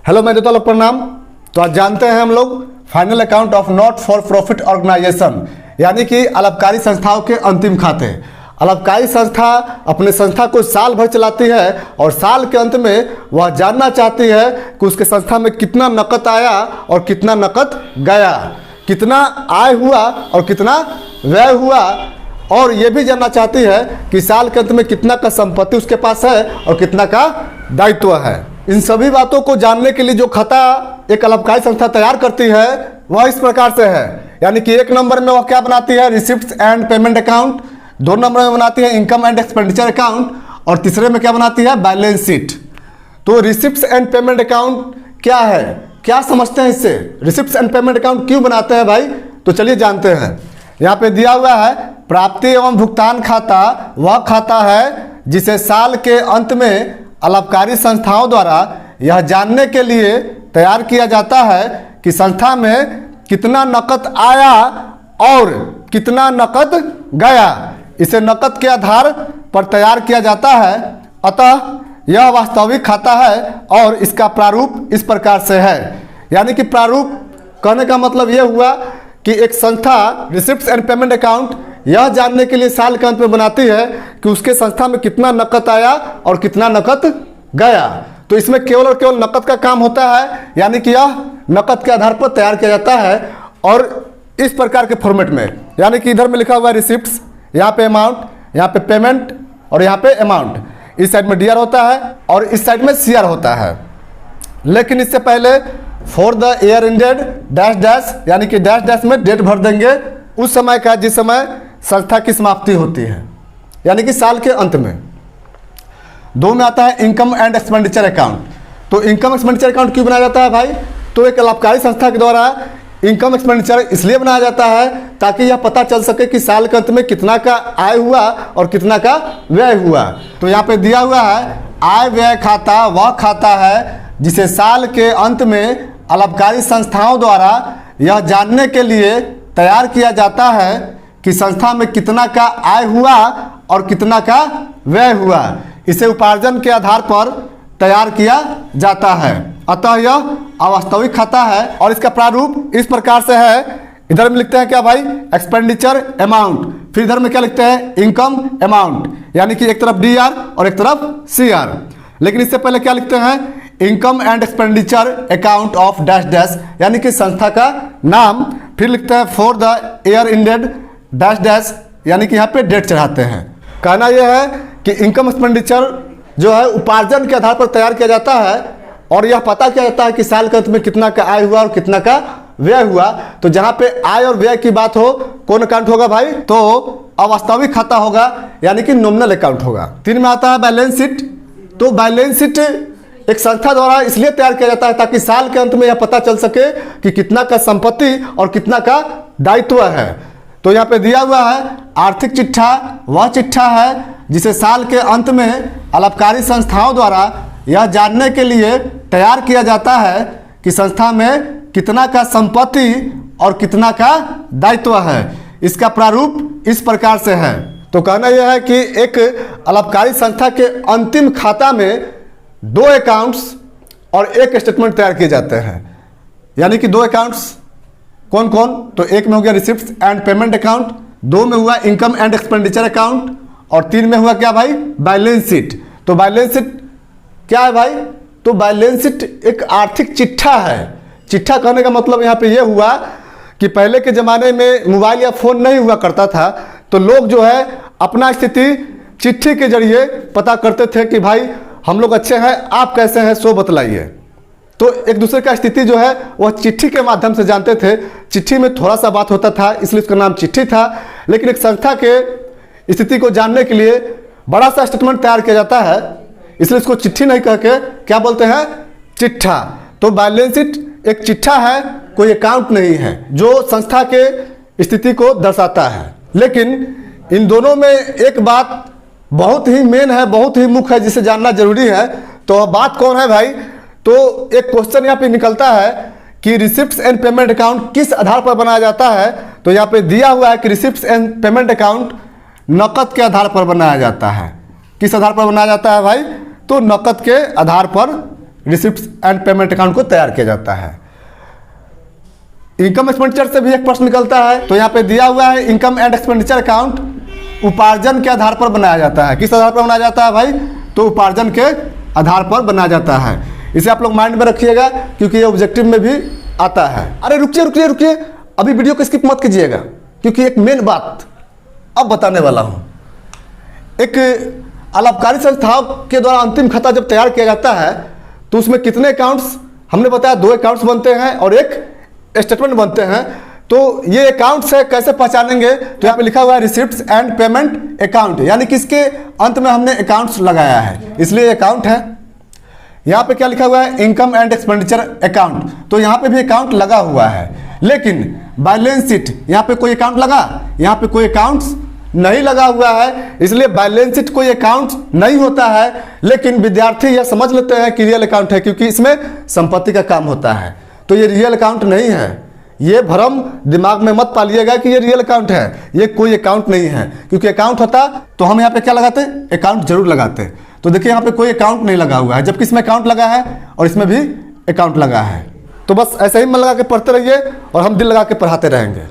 Hello मेरे दोस्तों, प्रणाम। तो आज जानते हैं हम लोग final account of not for profit organisation, यानी कि अलाभकारी संस्थाओं के अंतिम खाते। अलाभकारी संस्था अपने संस्था को साल भर चलाती है और साल के अंत में वह जानना चाहती है कि उसके संस्था में कितना नकद आया और कितना नकद गया, कितना आय हुआ और कितना व्यय हुआ, और ये भी जानना चाहती है कि साल के अंत में कितना का संपत्ति उसके पास है और कितना का दायित्व है। इन सभी बातों को जानने के लिए जो खाता एक अलाभकारी संस्था तैयार करती है वह इस प्रकार से है, यानी कि 1 नंबर में वह क्या बनाती है, receipts and payment account. 2 number में बनाती है इनकम एंड एक्सपेंडिचर अकाउंट, और तीसरे में क्या बनाती है, बैलेंस शीट। तो रिसिप्ट्स एंड पेमेंट अकाउंट क्या है, क्या समझते हैं इससे, रिसिप्ट्स एंड पेमेंट अकाउंट क्यों बनाते हैं भाई? तो चलिए जानते हैं। यहाँ पे दिया हुआ है प्राप्ति एवं भुगतान खाता वह खाता है जिसे साल के अंत में अलाभकारी संस्थाओं द्वारा यह जानने के लिए तैयार किया जाता है कि संस्था में कितना नकद आया और कितना नकद गया। इसे नकद के आधार पर तैयार किया जाता है, अतः यह वास्तविक खाता है और इसका प्रारूप इस प्रकार से है। यानी कि प्रारूप कहने का मतलब यह हुआ कि एक संस्था रिसिप्ट्स एंड पेमेंट अकाउंट यह जानने के लिए साल के अंत में बनाती है कि उसके संस्था में कितना नकद आया और कितना नकद गया। तो इसमें केवल और केवल नकद का काम होता है, यानी कि यह नकद के आधार पर तैयार किया जाता है और इस प्रकार के फॉर्मेट में, यानी कि इधर में लिखा हुआ है रिसिप्ट्स, यहाँ पे अमाउंट, यहाँ पे पेमेंट और यहाँ पे अमाउंट। इस साइड में डीआर होता है और इस साइड में सीआर होता है। लेकिन इससे पहले for the year ended dash dash, यानी कि डैश डैश में डेट भर देंगे उस समय का जिस समय संस्था की समाप्ति होती है, यानी कि साल के अंत में। 2 में आता है इनकम एंड एक्सपेंडिचर अकाउंट। तो इनकम एक्सपेंडिचर अकाउंट क्यों बनाया जाता है भाई? तो एक अलाभकारी संस्था के द्वारा इनकम एक्सपेंडिचर इसलिए बनाया जाता है ताकि यह पता चल सके कि साल के अंत में कितना का आय हुआ और कितना का व्यय हुआ। तो यहाँ पे दिया हुआ है आय व्यय खाता वह खाता है जिसे साल के अंत में अलाभकारी संस्थाओं द्वारा यह जानने के लिए तैयार किया जाता है कि संस्था में कितना का आय हुआ और कितना का व्यय हुआ। इसे उपार्जन के आधार पर तैयार किया जाता है, अतः यह अवास्तविक खाता है और इसका प्रारूप इस प्रकार से है। इधर में लिखते हैं क्या भाई, एक्सपेंडिचर अमाउंट, फिर इधर में क्या लिखते हैं, इनकम अमाउंट, यानी कि एक तरफ डीआर और एक तरफ सीआर। लेकिन इससे पहले क्या लिखते हैं, income and expenditure account of dash dash, यानी कि संस्था का नाम। फिर लिखते हैं for the year ended dash dash, यानी कि यहाँ पे डेट चढ़ाते हैं। कहना यह है कि इनकम एक्सपेंडिचर जो है उपार्जन के आधार पर तैयार किया जाता है और यह पता किया जाता है कि साल के अंत में कितना का आय हुआ और कितना का व्यय हुआ। तो जहाँ पे आय और व्यय की बात हो, कौन अकाउंट होगा भाई? तो अवास्तविक खाता होगा, यानी कि नॉमिनल अकाउंट होगा। 3 में आता है बैलेंस शीट। तो बैलेंस शीट एक संस्था द्वारा इसलिए तैयार किया जाता है ताकि साल के अंत में यह पता चल सके कि कितना का संपत्ति और कितना का दायित्व है। तो यहाँ पे दिया हुआ है आर्थिक चिट्ठा वह चिट्ठा है जिसे साल के अंत में अलाभकारी संस्थाओं द्वारा यह जानने के लिए तैयार किया जाता है कि संस्था में कितना का संपत्ति और कितना का दायित्व है। इसका प्रारूप इस प्रकार से है। तो कहना यह है कि एक अलाभकारी संस्था के अंतिम खाता में 2 अकाउंट्स और 1 स्टेटमेंट तैयार किए जाते हैं, यानी कि 2 अकाउंट्स कौन कौन? तो 1 में हो गया रिसिप्ट्स एंड पेमेंट अकाउंट, 2 में हुआ इनकम एंड एक्सपेंडिचर अकाउंट और 3 में हुआ क्या भाई, बैलेंस शीट। तो बैलेंस शीट क्या है भाई? तो बैलेंस शीट एक आर्थिक चिट्ठा है। चिट्ठा कहने का मतलब यहाँ पे ये हुआ कि पहले के ज़माने में मोबाइल या फ़ोन नहीं हुआ करता था, तो लोग जो है अपना स्थिति चिट्ठी के जरिए पता करते थे कि भाई हम लोग अच्छे हैं, आप कैसे हैं, सो बतलाइए। तो एक दूसरे का स्थिति जो है वह चिट्ठी के माध्यम से जानते थे। चिट्ठी में थोड़ा सा बात होता था, इसलिए उसका नाम चिट्ठी था। लेकिन एक संस्था के स्थिति को जानने के लिए बड़ा सा स्टेटमेंट तैयार किया जाता है, इसलिए इसको चिट्ठी नहीं कह के क्या बोलते हैं, चिट्ठा। तो बैलेंस शीट एक चिट्ठा है, कोई अकाउंट नहीं है, जो संस्था के स्थिति को दर्शाता है। लेकिन इन दोनों में एक बात बहुत ही मेन है, बहुत ही मुख्य है, जिसे जानना जरूरी है। तो बात कौन है भाई? तो एक क्वेश्चन यहाँ पे निकलता है कि रिसिप्ट्स एंड पेमेंट अकाउंट किस आधार पर बनाया जाता है? तो यहाँ पे दिया हुआ है कि रिसिप्ट्स एंड पेमेंट अकाउंट नकद के आधार पर बनाया जाता है। किस आधार पर बनाया जाता है भाई? तो नकद के आधार पर रिसिप्ट एंड पेमेंट अकाउंट को तैयार किया जाता है। इनकम एक्सपेंडिचर से भी एक प्रश्न निकलता है, तो यहाँ पे दिया हुआ है इनकम एंड एक्सपेंडिचर अकाउंट उपार्जन के आधार पर बनाया जाता है। किस आधार पर बनाया जाता है भाई? तो उपार्जन के आधार पर बनाया जाता है। इसे आप लोग माइंड में रखिएगा क्योंकि ये ऑब्जेक्टिव में भी आता है। अरे रुकिए रुकिए रुकिए, अभी वीडियो को स्किप मत कीजिएगा क्योंकि एक मेन बात अब बताने वाला हूँ। एक अलाभकारी संस्थाओं के द्वारा अंतिम खाता जब तैयार किया जाता है तो उसमें कितने अकाउंट्स, हमने बताया 2 अकाउंट्स बनते हैं और एक स्टेटमेंट बनते हैं। तो ये अकाउंट्स है, कैसे पहचानेंगे? तो यहाँ पे लिखा हुआ है रिसिप्ट्स एंड पेमेंट अकाउंट, यानी कि इसके अंत में हमने अकाउंट्स लगाया है इसलिए अकाउंट है। यहाँ पे क्या लिखा हुआ है? इनकम एंड एक्सपेंडिचर अकाउंट, तो यहाँ पे भी अकाउंट लगा हुआ है, लेकिन बैलेंस शीट यहाँ पे कोई अकाउंट लगा? यहाँ पे कोई अकाउंट्स नहीं लगा हुआ है, इसलिए बैलेंस शीट कोई अकाउंट नहीं होता है। लेकिन विद्यार्थी यह समझ लेते हैं कि रियल अकाउंट है क्योंकि इसमें संपत्ति का काम होता है, तो ये रियल अकाउंट नहीं है। ये भ्रम दिमाग में मत पालिएगा कि ये रियल अकाउंट है, ये कोई अकाउंट नहीं है। क्योंकि अकाउंट होता तो हम यहाँ पे क्या लगाते? अकाउंट जरूर लगाते। तो देखिए यहाँ पे कोई अकाउंट नहीं लगा हुआ है, जबकि इसमें अकाउंट लगा है और इसमें भी अकाउंट लगा है। तो बस ऐसे ही मन लगा के पढ़ते रहिए और हम दिल लगा के पढ़ाते रहेंगे।